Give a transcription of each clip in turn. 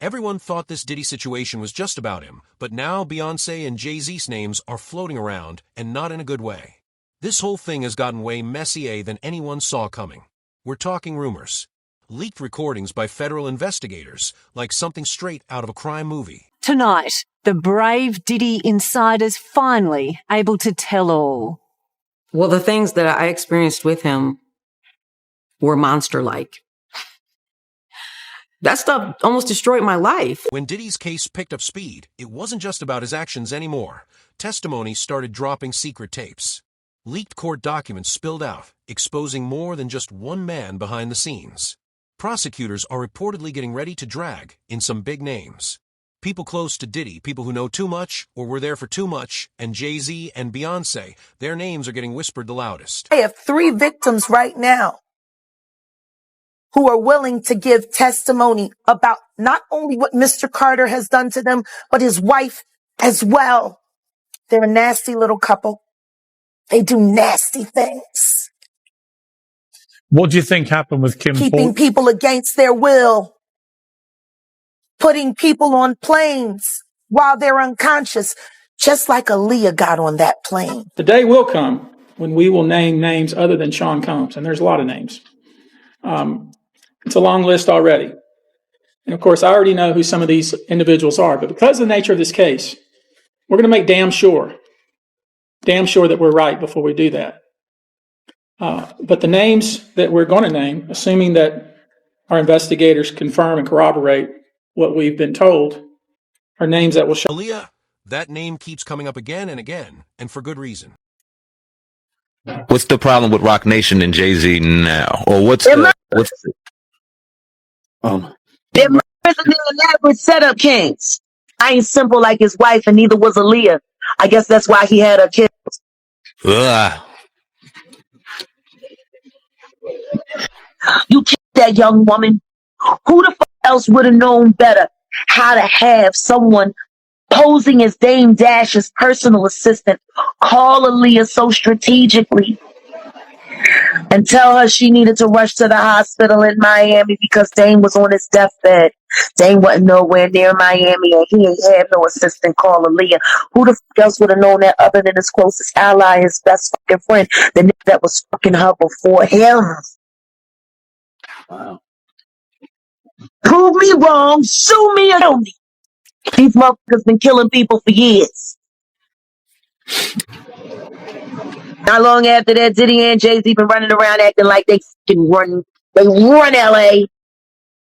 Everyone thought this Diddy situation was just about him, but now Beyonce and Jay-Z's names are floating around, and not in a good way. This whole thing has gotten way messier than anyone saw coming. We're talking rumors. Leaked recordings by federal investigators, like something straight out of a crime movie. Tonight, the brave Diddy insiders finally able to tell all. Well, the things that I experienced with him were monster-like. That stuff almost destroyed my life. When Diddy's case picked up speed, it wasn't just about his actions anymore. Testimony started dropping secret tapes. Leaked court documents spilled out, exposing more than just one man behind the scenes. Prosecutors are reportedly getting ready to drag in some big names. People close to Diddy, people who know too much or were there for too much, and Jay-Z and Beyonce, their names are getting whispered the loudest. I have 3 victims right now who are willing to give testimony about not only what Mr. Carter has done to them, but his wife as well. They're a nasty little couple. They do nasty things. What do you think happened with Kim? Keeping people against their will. Putting people on planes while they're unconscious, just like Aaliyah got on that plane. The day will come when we will name names other than Sean Combs, and there's a lot of names. It's a long list already. And of course, I already know who some of these individuals are, but because of the nature of this case, we're going to make damn sure that we're right before we do that. But the names that we're going to name, assuming that our investigators confirm and corroborate what we've been told, are names that will show. Aaliyah, that name keeps coming up again and again, and for good reason. What's the problem with Rock Nation and Jay-Z now? Or what's They're murderers and they're elaborate setup kings. I ain't simple like his wife, and neither was Aaliyah. I guess that's why he had her killed. You killed that young woman. Who the fuck else would have known better how to have someone posing as Dame Dash's personal assistant call Aaliyah so strategically and tell her she needed to rush to the hospital in Miami because Dame was on his deathbed. Dame wasn't nowhere near Miami, and he ain't had no assistant call Aaliyah. Who the fuck else would have known that other than his closest ally, his best fucking friend, the nigga that was fucking her before him? Wow. Prove me wrong, sue me or kill me. These motherfuckers been killing people for years. Not long after that, Diddy and Jay-Z been running around acting like they run LA.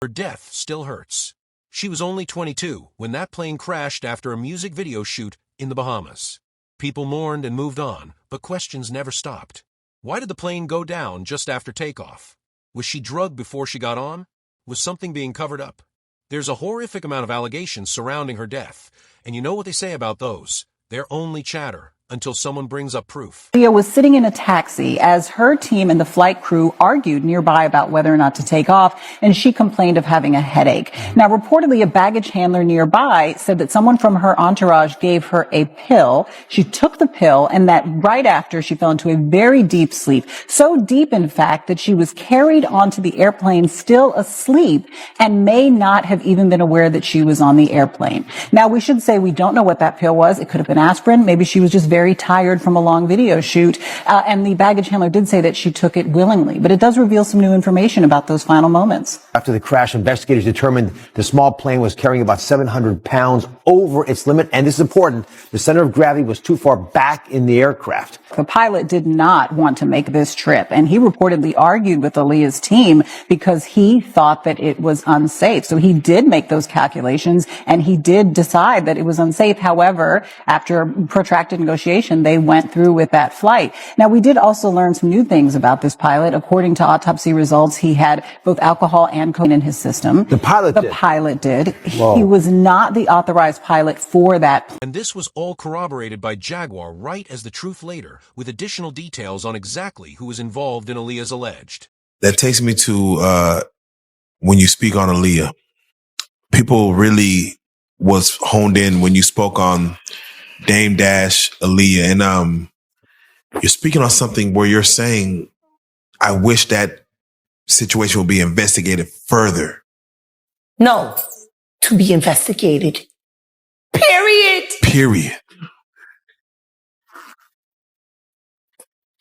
Her death still hurts. She was only 22 when that plane crashed after a music video shoot in the Bahamas. People mourned and moved on, but questions never stopped. Why did the plane go down just after takeoff? Was she drugged before she got on? Was something being covered up? There's a horrific amount of allegations surrounding her death, and you know what they say about those. They're only chatter until someone brings up proof. Aaliyah was sitting in a taxi as her team and the flight crew argued nearby about whether or not to take off, and she complained of having a headache. Now, reportedly, a baggage handler nearby said that someone from her entourage gave her a pill. She took the pill, and that right after she fell into a very deep sleep. So deep, in fact, that she was carried onto the airplane still asleep and may not have even been aware that she was on the airplane. Now, we should say we don't know what that pill was. It could have been aspirin. Maybe she was just very tired from a long video shoot. And the baggage handler did say that she took it willingly. But it does reveal some new information about those final moments. After the crash, investigators determined the small plane was carrying about 700 pounds over its limit. And this is important. The center of gravity was too far back in the aircraft. The pilot did not want to make this trip, and he reportedly argued with Aaliyah's team because he thought that it was unsafe. So he did make those calculations, and he did decide that it was unsafe. However, after protracted negotiation, they went through with that flight. Now, we did also learn some new things about this pilot. According to autopsy results, he had both alcohol and cocaine in his system. The pilot did. Whoa. He was not the authorized pilot for that. And this was all corroborated by Jaguar right as the truth later, with additional details on exactly who was involved in Aaliyah's alleged. That takes me to when you speak on Aaliyah. People really was honed in when you spoke on Dame Dash, Aaliyah, and you're speaking on something where you're saying, I wish that situation would be investigated further. No, to be investigated. Period. Period.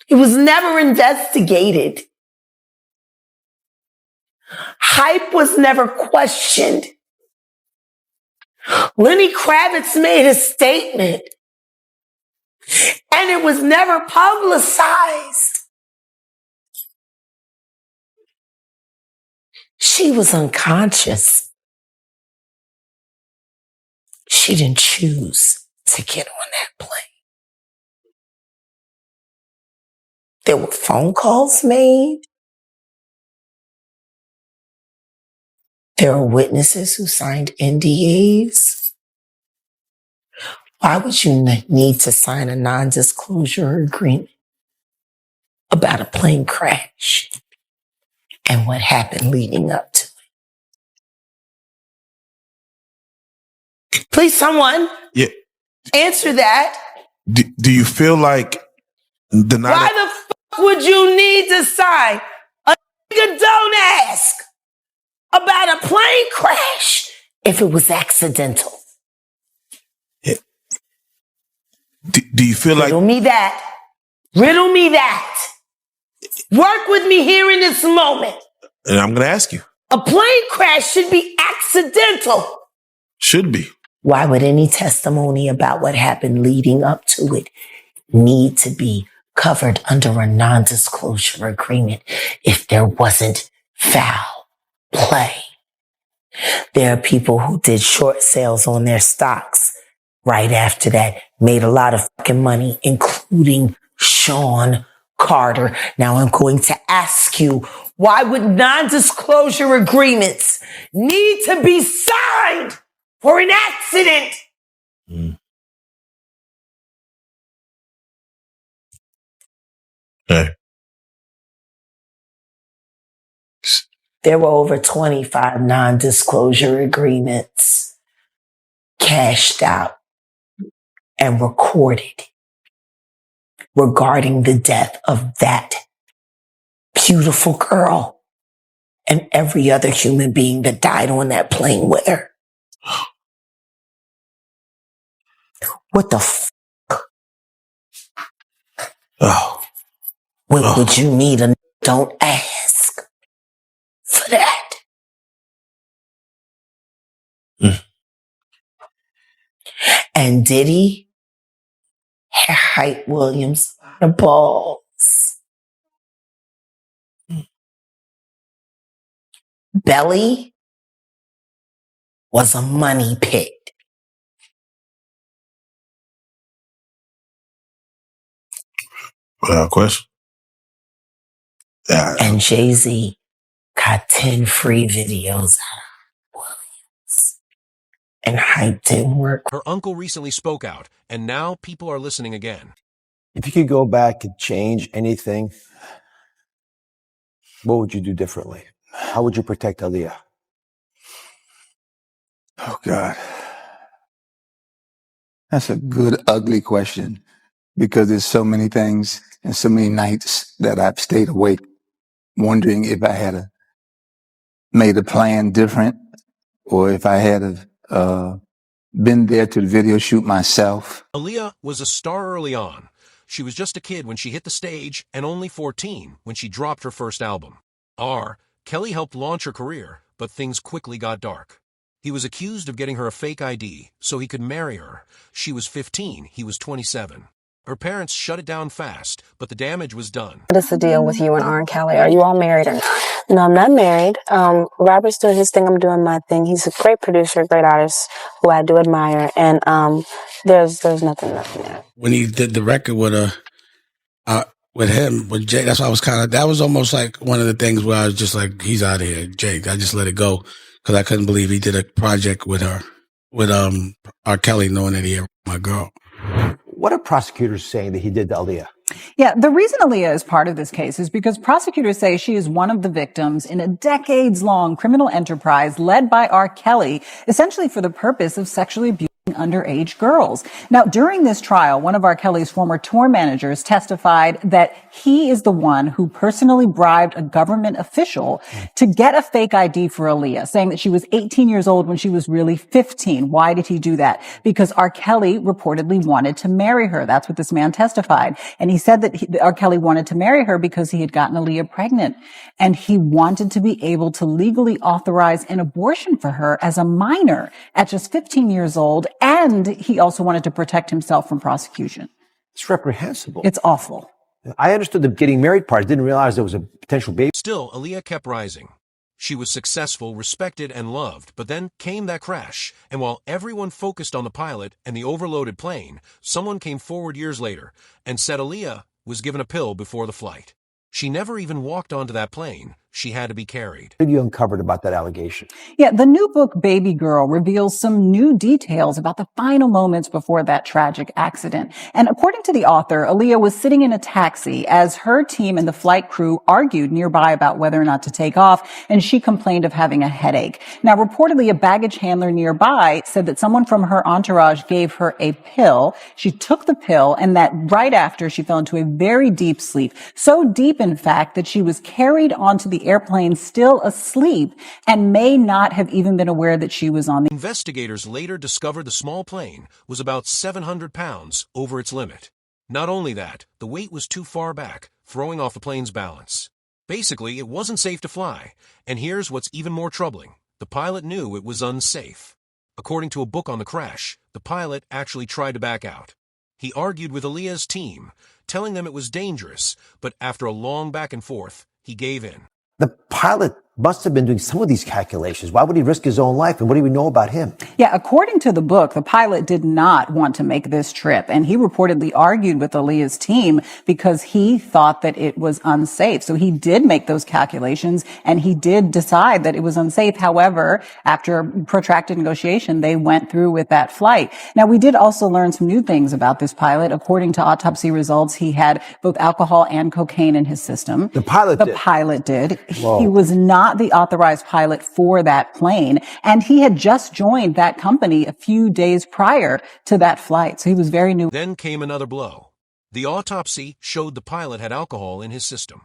It was never investigated. Hype was never questioned. Lenny Kravitz made a statement, and it was never publicized. She was unconscious. She didn't choose to get on that plane. There were phone calls made. There are witnesses who signed NDAs. Why would you need to sign a non-disclosure agreement about a plane crash and what happened leading up to it? Please, someone answer that. Do you feel like Why the fuck would you need to sign? A nigga don't ask about a plane crash if it was accidental. Do you feel like... Riddle me that. Riddle me that. Work with me here in this moment. And I'm going to ask you. A plane crash should be accidental. Should be. Why would any testimony about what happened leading up to it need to be covered under a non-disclosure agreement if there wasn't foul play? There are people who did short sales on their stocks right after that, made a lot of fucking money, including Sean Carter. Now I'm going to ask you, why would non-disclosure agreements need to be signed for an accident? Hey. There were over 25 non-disclosure agreements cashed out and recorded regarding the death of that beautiful girl and every other human being that died on that plane with her. What the fuck? What would you need a don't ask for that? And Diddy had Hype Williams the balls. Belly was a money pit. Without question. And Jay-Z got 10 free videos out of Williams. And Hype didn't work. Her uncle recently spoke out, and now people are listening again. If you could go back and change anything, what would you do differently? How would you protect Aaliyah? Oh, God. That's a good, ugly question, because there's so many things and so many nights that I've stayed awake wondering if I had made a plan different, or if I had been there to the video shoot myself. Aaliyah was a star early on. She was just a kid when she hit the stage and only 14 when she dropped her first album. Kelly helped launch her career, but things quickly got dark. He was accused of getting her a fake ID so he could marry her. She was 15, he was 27. Her parents shut it down fast, but the damage was done. What is the deal with you and R. Kelly? Are you all married or not? No, I'm not married. Robert's doing his thing, I'm doing my thing. He's a great producer, great artist who I do admire, and there's nothing there. When he did the record with Jay, that's why I was that was almost like one of the things where I was just like, he's out of here, Jake. I just let it go because I couldn't believe he did a project with her, with R. Kelly, knowing that he had my girl. What are prosecutors saying that he did to Aaliyah? Yeah, the reason Aaliyah is part of this case is because prosecutors say she is one of the victims in a decades-long criminal enterprise led by R. Kelly, essentially for the purpose of sexually abusing underage girls. Now, during this trial, one of R. Kelly's former tour managers testified that he is the one who personally bribed a government official to get a fake ID for Aaliyah, saying that she was 18 years old when she was really 15. Why did he do that? Because R. Kelly reportedly wanted to marry her. That's what this man testified. And he said that R. Kelly wanted to marry her because he had gotten Aaliyah pregnant. And he wanted to be able to legally authorize an abortion for her as a minor at just 15 years old. And he also wanted to protect himself from prosecution. It's reprehensible. It's awful. I understood the getting married part. I didn't realize there was a potential baby. Still, Aaliyah kept rising. She was successful, respected, and loved, but then came that crash. And while everyone focused on the pilot and the overloaded plane, someone came forward years later and said Aaliyah was given a pill before the flight. She never even walked onto that plane. She had to be carried. What have you uncovered about that allegation? Yeah, the new book, Baby Girl, reveals some new details about the final moments before that tragic accident. And according to the author, Aaliyah was sitting in a taxi as her team and the flight crew argued nearby about whether or not to take off, and she complained of having a headache. Now, reportedly, a baggage handler nearby said that someone from her entourage gave her a pill. She took the pill, and that right after, she fell into a very deep sleep. So deep, in fact, that she was carried onto the airplane still asleep and may not have even been aware that she was on the... Investigators later discovered the small plane was about 700 pounds over its limit. Not only that, the weight was too far back, throwing off the plane's balance. Basically, it wasn't safe to fly. And here's what's even more troubling. The pilot knew it was unsafe. According to a book on the crash, the pilot actually tried to back out. He argued with Aaliyah's team, telling them it was dangerous, but after a long back and forth, he gave in. The pilot must have been doing some of these calculations. Why would he risk his own life? And what do we know about him? Yeah, according to the book, the pilot did not want to make this trip. And he reportedly argued with Aaliyah's team because he thought that it was unsafe. So he did make those calculations and he did decide that it was unsafe. However, after protracted negotiation, they went through with that flight. Now, we did also learn some new things about this pilot. According to autopsy results, he had both alcohol and cocaine in his system. The pilot did. Whoa. He was not the authorized pilot for that plane. And he had just joined that company a few days prior to that flight. So he was very new. Then came another blow. The autopsy showed the pilot had alcohol in his system.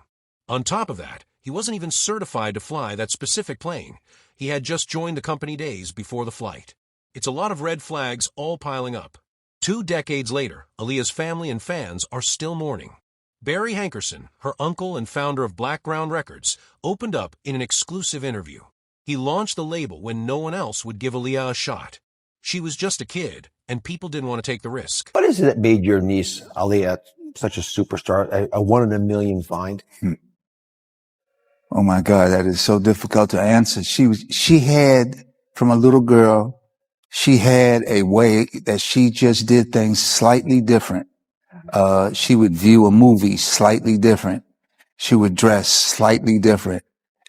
On top of that, he wasn't even certified to fly that specific plane. He had just joined the company days before the flight. It's a lot of red flags all piling up. 2 decades later, Aaliyah's family and fans are still mourning. Barry Hankerson, her uncle and founder of Blackground Records, opened up in an exclusive interview. He launched the label when no one else would give Aaliyah a shot. She was just a kid, and people didn't want to take the risk. What is it that made your niece, Aaliyah, such a superstar, a 1 in a million find? Oh my God, that is so difficult to answer. She had, from a little girl, she had a way that she just did things slightly different. She would view a movie slightly different. She would dress slightly different.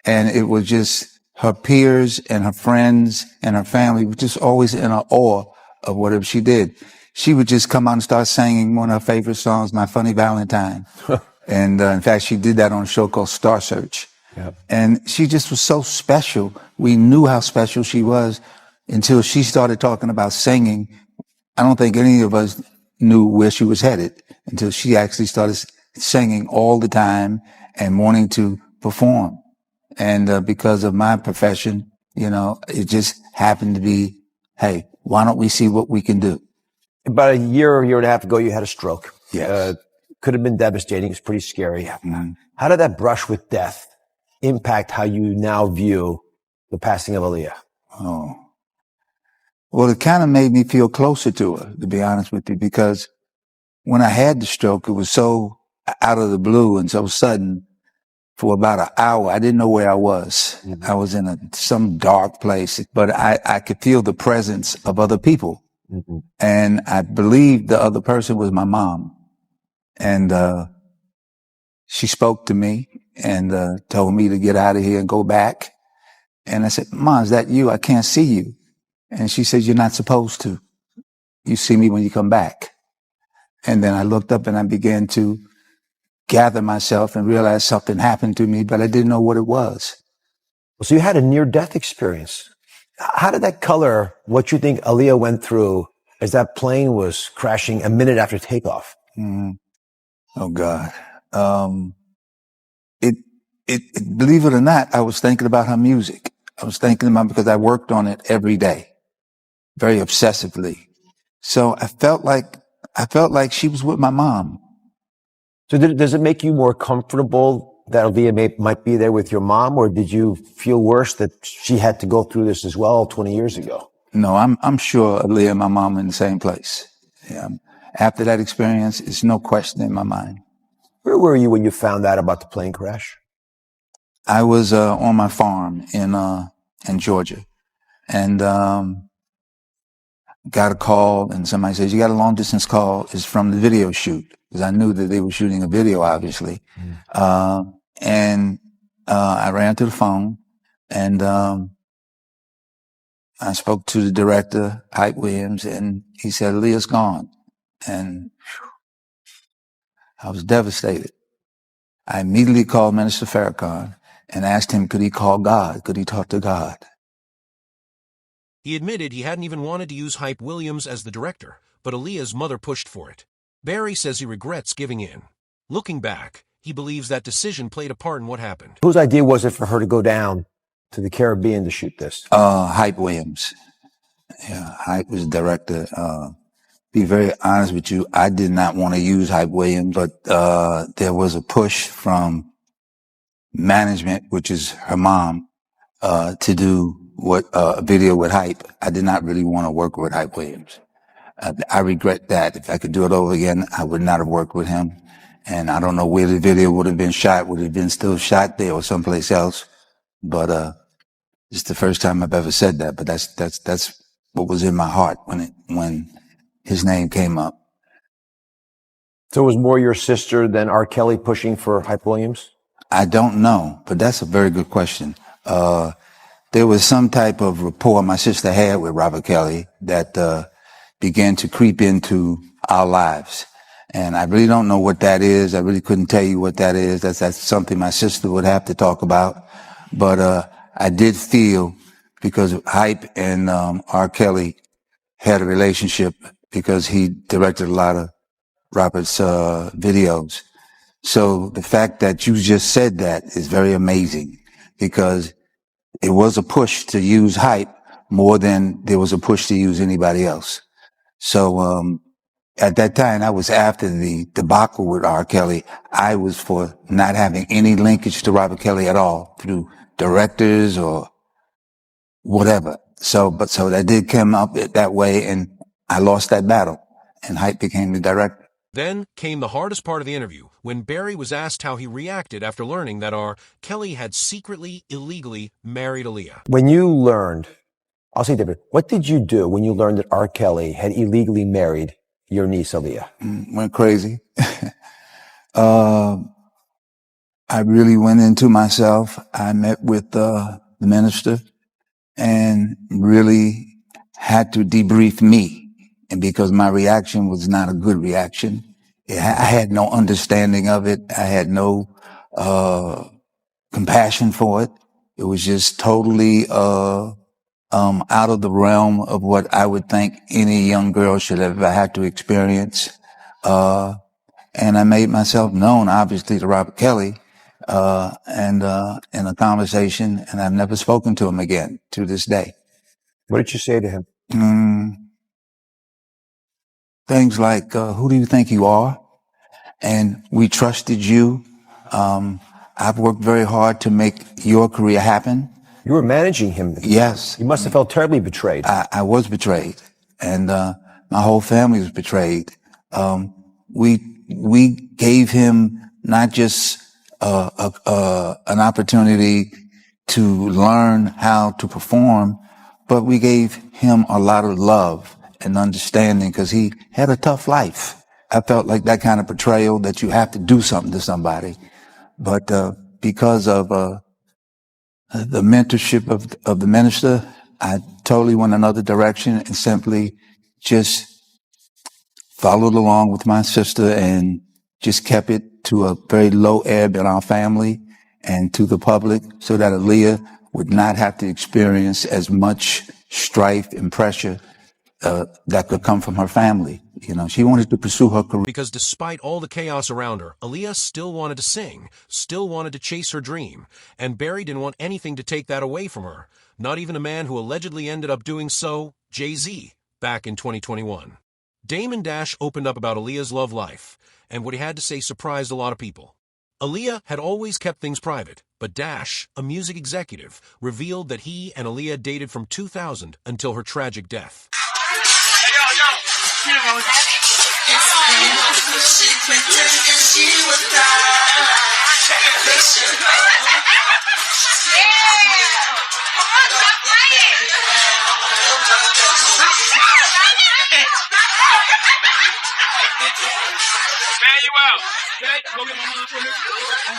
And it was just her peers and her friends and her family were just always in awe of whatever she did. She would just come out and start singing one of her favorite songs, My Funny Valentine. And in fact, she did that on a show called Star Search. Yep. And she just was so special. We knew how special she was until she started talking about singing. I don't think any of us knew where she was headed until she actually started singing all the time and wanting to perform. And because of my profession, you know, it just happened to be, hey, why don't we see what we can do? About a year and a half ago, you had a stroke. Yes. Could have been devastating. It's pretty scary. Mm-hmm. How did that brush with death impact how you now view the passing of Aaliyah? Oh. Well, it kind of made me feel closer to her, to be honest with you, because when I had the stroke, it was so out of the blue and so sudden. For about an hour, I didn't know where I was. Mm-hmm. I was in some dark place, but I could feel the presence of other people. Mm-hmm. And I believed the other person was my mom. And she spoke to me and told me to get out of here and go back. And I said, Mom, is that you? I can't see you. And she said, you're not supposed to. You see me when you come back. And then I looked up and I began to gather myself and realize something happened to me, but I didn't know what it was. So you had a near-death experience. How did that color what you think Aaliyah went through as that plane was crashing a minute after takeoff. Mm-hmm. Oh God. Believe it or not, I was thinking about her music. I was thinking about, because I worked on it every day, very obsessively. So I felt like she was with my mom. So does it make you more comfortable that Aaliyah might be there with your mom, or did you feel worse that she had to go through this as well 20 years ago? No, I'm sure Aaliyah and my mom are in the same place. Yeah. After that experience, it's no question in my mind. Where were you when you found out about the plane crash? I was on my farm in Georgia, and got a call, and somebody says, "You got a long distance call. It's from the video shoot," because I knew that they were shooting a video, obviously. And I ran to the phone, and I spoke to the director, Hype Williams, and he said, "Aaliyah's gone." And I was devastated. I immediately called Minister Farrakhan and asked him, could he call God? Could he talk to God? He admitted he hadn't even wanted to use Hype Williams as the director, but Aaliyah's mother pushed for it. Barry says he regrets giving in. Looking back, he believes that decision played a part in what happened. Whose idea was it for her to go down to the Caribbean to shoot this? Hype Williams. Yeah, Hype was the director. Be very honest with you, I did not want to use Hype Williams, but there was a push from management, which is her mom, to do a video with Hype. I did not really want to work with Hype Williams. I regret that. If I could do it over again, I would not have worked with him. And I don't know where the video would have been shot. Would it have been still shot there or someplace else? But it's the first time I've ever said that. But that's what was in my heart when his name came up. So it was more your sister than R. Kelly pushing for Hype Williams? I don't know, but that's a very good question. There was some type of rapport my sister had with Robert Kelly that began to creep into our lives. And I really don't know what that is. I really couldn't tell you what that is. That's something my sister would have to talk about. But I did feel, because Hype and R. Kelly had a relationship, because he directed a lot of Robert's videos. So the fact that you just said that is very amazing, because it was a push to use Hype more than there was a push to use anybody else. So at that time, I was after the debacle with R. Kelly. I was for not having any linkage to Robert Kelly at all through directors or whatever. So that did come up that way, and I lost that battle, and Hype became the director. Then came the hardest part of the interview, when Barry was asked how he reacted after learning that R. Kelly had secretly, illegally married Aaliyah. When you learned, I'll say David, what did you do when you learned that R. Kelly had illegally married your niece Aaliyah? Went crazy. I really went into myself. I met with the minister and really had to debrief me. And because my reaction was not a good reaction, I had no understanding of it. I had no compassion for it. It was just totally out of the realm of what I would think any young girl should have had to experience. And I made myself known, obviously, to Robert Kelly, and in a conversation, and I've never spoken to him again to this day. What did you say to him? Things like, who do you think you are? And we trusted you. I've worked very hard to make your career happen. You were managing him. Yes. You must have felt terribly betrayed. I was betrayed. And my whole family was betrayed. We gave him not just an opportunity to learn how to perform, but we gave him a lot of love and understanding, because he had a tough life. I felt like that kind of betrayal, that you have to do something to somebody. But because of the mentorship of the minister, I totally went another direction and simply just followed along with my sister and just kept it to a very low ebb in our family and to the public, so that Aaliyah would not have to experience as much strife and pressure that could come from her family. You know, she wanted to pursue her career. Because despite all the chaos around her, Aaliyah still wanted to sing, still wanted to chase her dream, and Barry didn't want anything to take that away from her, not even a man who allegedly ended up doing so, Jay-Z, back in 2021. Damon Dash opened up about Aaliyah's love life, and what he had to say surprised a lot of people. Aaliyah had always kept things private, but Dash, a music executive, revealed that he and Aaliyah dated from 2000 until her tragic death.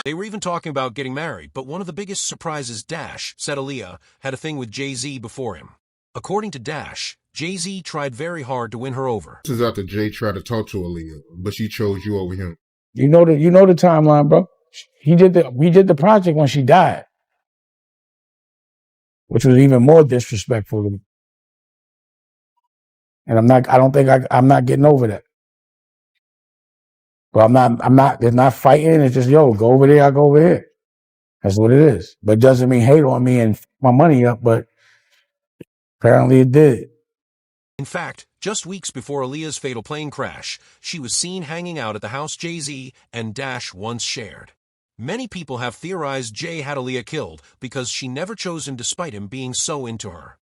They were even talking about getting married, but one of the biggest surprises, Dash said Aaliyah had a thing with Jay-Z before him. According to Dash, Jay-Z tried very hard to win her over. This is after Jay tried to talk to Aaliyah, but she chose you over him. You know the timeline, bro. We did the project when she died, which was even more disrespectful to me. And I'm not getting over that. But it's not fighting. It's just, yo, go over there, I go over here. That's what it is. But it doesn't mean hate on me and my money up, but apparently it did. In fact, just weeks before Aaliyah's fatal plane crash, she was seen hanging out at the house Jay-Z and Dash once shared. Many people have theorized Jay had Aaliyah killed because she never chose him despite him being so into her.